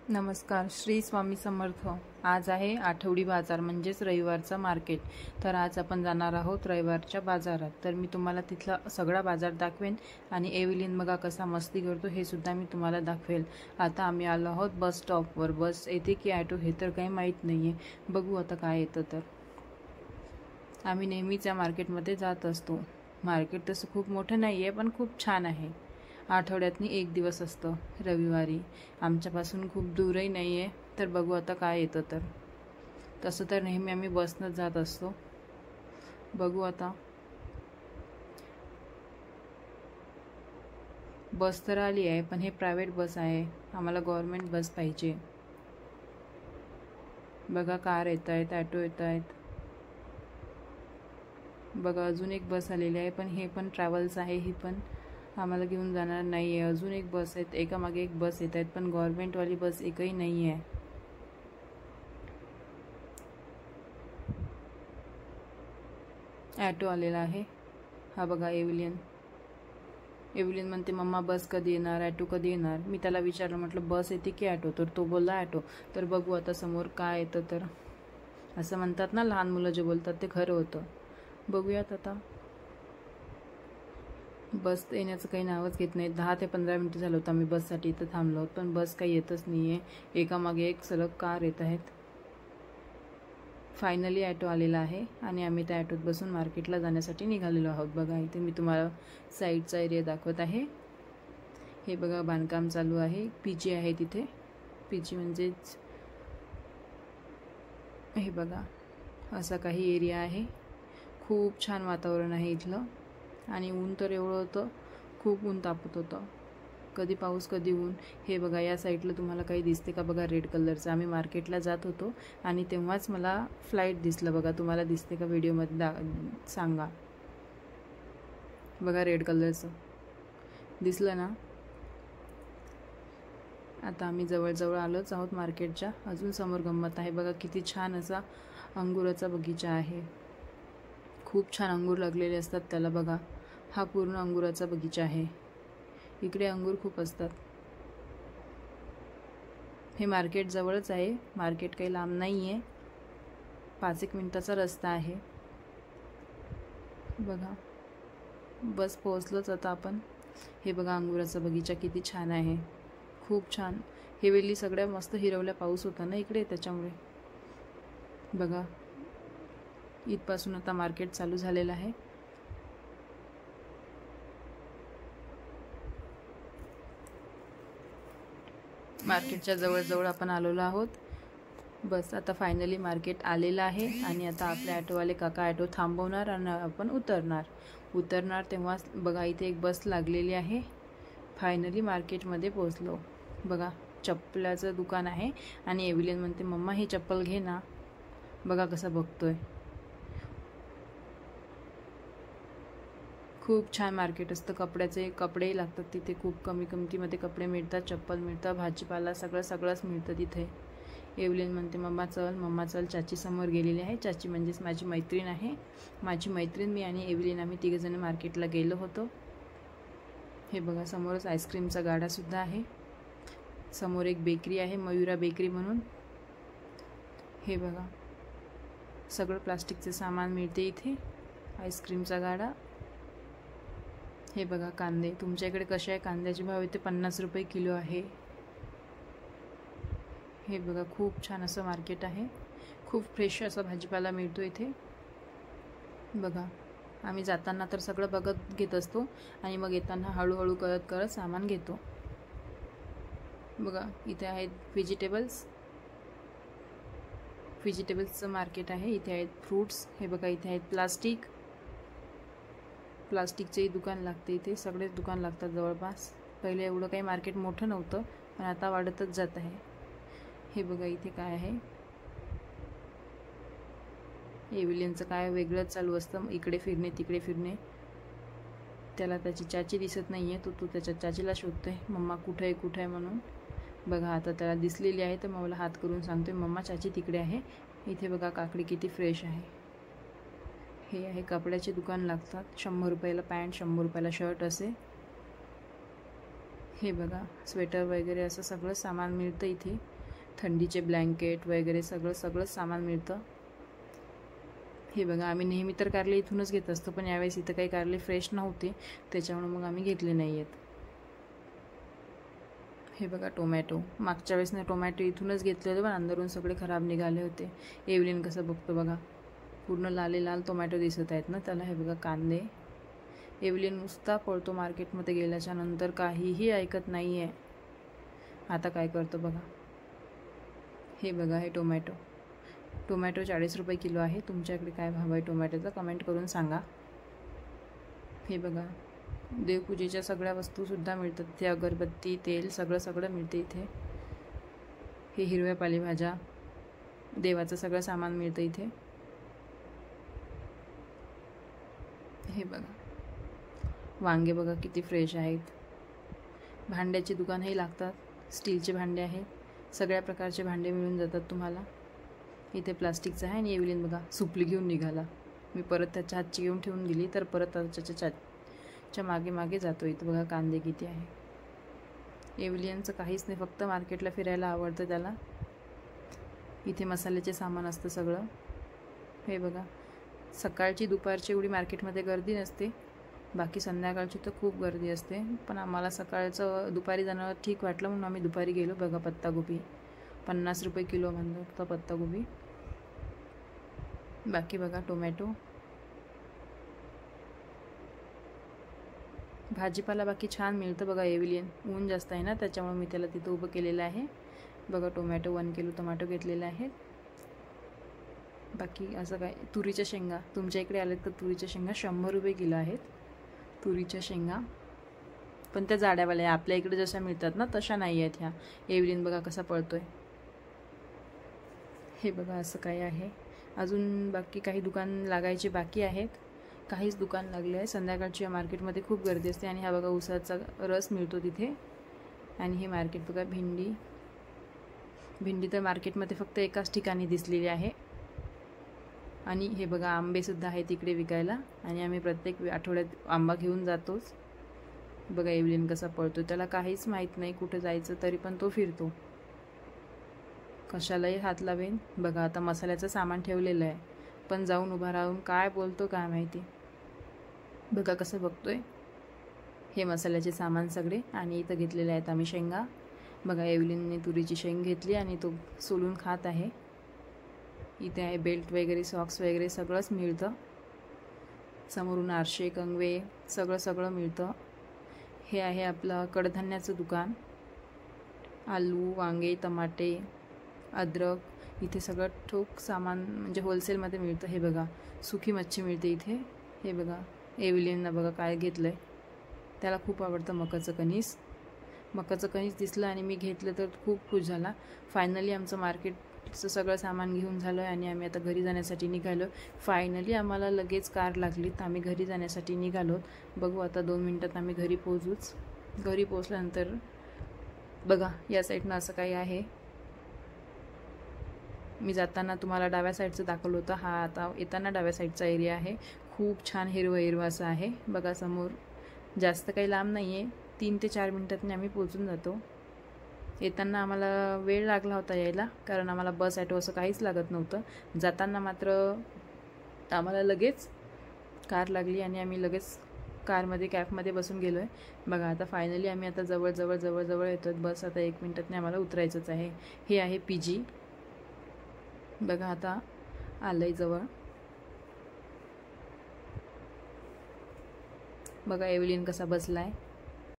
नमस्कार. श्री स्वामी समर्थ. आज आहे आठवडी बाजार म्हणजेच रविवारचा मार्केट. तर आज आपण जाणार आहोत रविवारच्या बाजारात. तर मी तुम्हाला तिथला सगळा बाजार दाखवेन आणि एव्हलिन बघा कसा मस्ती करतो हे सुद्धा मी तुम्हाला दाखवेल. आता आम्ही आलो आहोत बस स्टॉपवर. बस येते की ऑटो हे तर काही माहीत नाही आहे. बघू आता काय येतं. तर आम्ही नेहमीच या मार्केटमध्ये जात असतो. मार्केट तसं खूप मोठं नाही आहे पण खूप छान आहे. आठवड्यातनी एक दिवस असतं रविवारी. आमच्यापासून खूप दूरही नाही आहे. तर बघू आता काय येतं. तर तसं तर नेहमी आम्ही बसनंच जात असतो. बघू आता. बस तर आली आहे पण हे प्रायव्हेट बस आहे. आम्हाला गव्हर्नमेंट बस पाहिजे. बघा कार येत आहेत, ॲटो येत आहेत. बघा अजून एक बस आलेली आहे पण हे पण ट्रॅव्हल्स आहे. ही पण आम्हाला घेऊन जाणार नाही आहे. अजून एक बस आहेत, एकामागे एक बस येत आहेत पण गव्हर्नमेंटवाली बस एकही नाही आहे. ॲटो आलेला आहे. हा बघा एव्हलिन. एव्हलिन म्हणते मम्मा बस कधी येणार, ॲटो कधी येणार. मी त्याला विचारलं, म्हटलं बस येते की ॲटो. तर तो बोलला ॲटो. तर बघू आता समोर काय येतं. तर असं म्हणतात ना लहान मुलं जे बोलतात ते खरं होतं. बघूयात आता. बस येण्याचं काही नावच घेत नाही. 10 ते 15 मिनिटं झालं होतं आम्ही बससाठी इथं थांबलो आहोत पण बस काही येतच नाही आहे. एकामागे एक सलग कार येत आहेत. फायनली ॲटो आलेला आहे आणि आम्ही त्या ॲटोत बसून मार्केटला जाण्यासाठी निघालेलो आहोत. बघा इथे मी तुम्हाला साईडचा एरिया दाखवत आहे. हे बघा बांधकाम चालू आहे. पीजी आहे तिथे. पीजी म्हणजेच हे बघा असा काही एरिया आहे. खूप छान वातावरण आहे इथलं. आणि ऊन तर एवढं होतं, खूप ऊन तापत होतं. कधी पाऊस कधी ऊन. हे बघा या साईडला तुम्हाला काही दिसते का बघा रेड कलरचं. आम्ही मार्केटला जात होतो आणि तेव्हाच मला फ्लाईट दिसलं. बघा तुम्हाला दिसते का व्हिडिओमध्ये सांगा. बघा रेड कलरचं दिसलं ना. आता आम्ही जवळजवळ आलोच आहोत मार्केटच्या. अजून समोर गंमत आहे. बघा किती छान असा अंगुराचा बगीचा आहे. खूप छान अंगूर लागलेले असतात त्याला. बघा हा पूर्ण अंगुराचा बगीचा आहे. इकडे अंगूर खूप असतात. हे मार्केट जवळच आहे. मार्केट काही लांब नाही आहे. 5-1 मिनिटाचा रस्ता आहे. बघा बस पोहोचलोच आता आपण. हे बघा अंगुराचा बगीचा किती छान आहे. खूप छान. हे वेली सगळ्या मस्त हिरवल्या. पाऊस होता ना इकडे त्याच्यामुळे. बघा इथपासून आता मार्केट चालू झालेलं आहे. मार्केटच्या जवळजवळ आपण आलेलो आहोत. बस आता फायनली मार्केट आलेलं आहे आणि आता आपले ॲटोवाले काका ॲटो थांबवणार आणि आपण उतरणार तेव्हा बघा इथे एक बस लागलेली आहे. फायनली मार्केटमध्ये पोहोचलो. बघा चप्पलाचं दुकान आहे आणि एव्हलिन म्हणते मम्मा ही चप्पल घे ना. बघा कसा बघतोय. खूप छान मार्केट असतं. कपडेही लागतात तिथे. खूप कमी किमतीमध्ये कपडे मिळतात, चप्पल मिळतं, भाजीपाला सगळंच मिळतं तिथे. एव्हलिन म्हणते मम्मा चल. चाची समोर गेलेली आहे. चाची म्हणजेच माझी मैत्रीण आहे. माझी मैत्रीण मी आणि एव्हलिन आम्ही तिघंजण मार्केटला गेलो होतो. हे बघा समोरच आईस्क्रीमचा गाडासुद्धा आहे. समोर एक बेकरी आहे, मयुरा बेकरी म्हणून. हे बघा सगळं प्लास्टिकचे सामान मिळते इथे. आईस्क्रीमचा गाडा. हे बघा कांदे. तुमच्या इकडे कसे आहे कांद्याचे भाव? इथे 50 रुपये किलो आहे. हे बघा खूप छान असं मार्केट आहे. खूप फ्रेश असा भाजीपाला मिळतो इथे. बघा आम्ही जाताना तर सगळं बघत घेत असतो आणि मग येताना हळूहळू करत सामान घेतो. बघा इथे आहेत व्हेजिटेबल्सचं मार्केट आहे. इथे आहेत फ्रूट्स. हे बघा इथे आहेत प्लास्टिकचेही दुकान लागते इथे. सगळेच दुकान लागतात जवळपास. पहिले एवढं काही मार्केट मोठं नव्हतं पण आता वाढतच जात आहे. हे बघा इथे काय आहे. एव्हलिनचं काय वेगळंच चालू असतं. इकडे फिरणे तिकडे फिरणे. त्याला त्याची चाची दिसत नाही आहे. तो त्याच्या चाचीला शोधतोय मम्मा कुठं आहे म्हणून. बघा आता त्याला दिसलेली आहे तर मला हात करून सांगतोय मम्मा चाची तिकडे आहे. इथे बघा काकडी किती फ्रेश आहे. हे आहे कपड्याचे दुकान लागतात. 100 रुपयाला पॅन्ट, 100 रुपयाला शर्ट असे. हे बघा स्वेटर वगैरे असं सगळं सामान मिळतं इथे. थंडीचे ब्लँकेट वगैरे सगळं सामान मिळतं. हे बघा आम्ही नेहमी तर कारले इथूनच घेत असतो, पण यावेळेस इथं काही कारले फ्रेश नव्हते, त्याच्यामुळे मग आम्ही घेतले नाही आहेत. हे बघा टोमॅटो, मागच्या वेळेस ना टोमॅटो इथूनच घेतले होते, पण अंदरून सगळे खराब निघाले होते. एव्हलिन कसं बघतो बघा, पूर्ण लाल टोमॅटो दिसत आहेत ना त्याला. हे बघा कांदे. एव्हलिन नुसता पळतो मार्केटमध्ये गेल्याच्या नंतर, काहीही ऐकत नाही आहे. आता काय करतो बघा. हे बघा हे टोमॅटो 40 रुपये किलो आहे. तुमच्याकडे काय भाव आहे टोमॅटोचा कमेंट करून सांगा. हे बघा देवपूजेच्या सगळ्या वस्तूसुद्धा मिळतात इथे. अगरबत्ती, तेल सगळं मिळते इथे. हे हिरव्या पालेभाज्या, देवाचं सगळं सामान मिळतं इथे. हे बघा वांगे बघा किती फ्रेश आहेत. भांड्याची दुकानही लागतात. स्टीलचे भांडे आहेत, सगळ्या प्रकारचे भांडे मिळून जातात तुम्हाला इथे. प्लास्टिकचं आहे. आणि एव्हलिन बघा सुपली घेऊन निघाला. मी परत त्याच्या हातची घेऊन ठेवून दिली, तर परत त्याच्या मागे जातो. इथं बघा कांदे किती आहे. एव्हलियनचं काहीच नाही, फक्त मार्केटला फिरायला आवडतं त्याला. इथे मसाल्याचे सामान असतं सगळं. हे बघा सकाळची दुपारची एवढी मार्केटमध्ये गर्दी नसते, बाकी संध्याकाळची तर खूप गर्दी असते. पण आम्हाला सकाळचं दुपारी जाणं ठीक वाटलं म्हणून आम्ही दुपारी गेलो. बघा पत्तागोबी 50 रुपये किलो म्हणतो पत्तागोबी. बाकी बघा टोमॅटो, भाजीपाला बाकी छान मिळतं बघा. एव्हलिन ऊन जास्त आहे ना, त्याच्यामुळे मी त्याला तिथं उभं केलेलं आहे. बघा टोमॅटो 1 किलो टोमॅटो घेतलेले आहेत. बाकी असं काय. तुरीच्या शेंगा तुमच्या इकडे आलेत तर तुरीच्या शेंगा 100 रुपये किलो आहेत. तुरीच्या शेंगा पण त्या जाड्यावाल्या, आपल्या इकडे जशा मिळतात ना तशा नाही आहेत ह्या. एव्हलिन बघा कसा पळतोय. हे बघा असं काय आहे. अजून बाकी काही दुकान लागायचे बाकी आहेत. काहीच दुकान लागले आहे. संध्याकाळची मार्केटमध्ये खूप गर्दी असते. आणि हा बघा उसाचा रस मिळतो तिथे. आणि हे मार्केट बघा भेंडी तर मार्केटमध्ये फक्त एकाच ठिकाणी दिसलेली आहे. आणि हे बघा आंबेसुद्धा आहेत तिकडे विकायला. आणि आम्ही प्रत्येक आठवड्यात आंबा घेऊन जातोच. बघा एव्हलिन कसा पळतो, त्याला काहीच माहीत नाही कुठे जायचं, तरी पण तो फिरतो. कशालाही हात लावेन. बघा आता मसाल्याचं सामान ठेवलेलं आहे, पण जाऊन उभा राहून काय बोलतो काय माहिती. बघा कसं बघतोय. हे मसाल्याचे सामान सगळे. आणि इथं घेतलेले आहेत आम्ही शेंगा. बघा एव्हलिनने तुरीची शेंग घेतली आणि तो सोलून खात आहे. इथे आहे बेल्ट वगैरे, सॉक्स वगैरे सगळंच मिळतं. समोरून आरसे, कंगवे सगळं मिळतं. हे आहे आपलं कडधान्याचं दुकान. आलू, वांगे, टमाटे, अद्रक इथे सगळं ठोक सामान म्हणजे होलसेलमध्ये मिळतं. हे बघा सुकी मच्छी मिळते इथे. हे बघा एव्हलिनला बघा काय घेतलं आहे. त्याला खूप आवडतं मकाचं कणीस. मकाचं कणीस दिसलं आणि मी घेतलं तर खूप खुश झाला. फायनली आमचं मार्केटचं सगळं सामान घेऊन झालं आहे आणि आम्ही आता घरी जाण्यासाठी निघालो. फायनली आम्हाला लगेच कार लागली तर आम्ही घरी जाण्यासाठी निघालो. बघू आता 2 मिनटात आम्ही घरी पोहोचूच. घरी पोहोचल्यानंतर बघा या साईडनं असं काही आहे. मी जाताना तुम्हाला डाव्या साईडचं दाखवलं होतं. हा आता येताना डाव्या साईडचा एरिया आहे. खूप छान हिरवं असं आहे. बघा समोर जास्त काही लांब नाही आहे. 3 ते 4 मिनटातनी आम्ही पोहोचून जातो. येताना आम्हाला वेळ लागला होता यायला, कारण आम्हाला बस ॲटो असं काहीच लागत नव्हतं. जाताना मात्र आम्हाला लगेच कार लागली आणि आम्ही लगेच कारमध्ये कॅबमध्ये बसून गेलो आहे. बघा आता फायनली आम्ही आता जवळ येतो. बस आता 1 मिनटातनी आम्हाला उतरायचंच आहे. हे आहे PG. बघा आता आलंय जवळ. बघा एव्हलिन कसा बसलाय.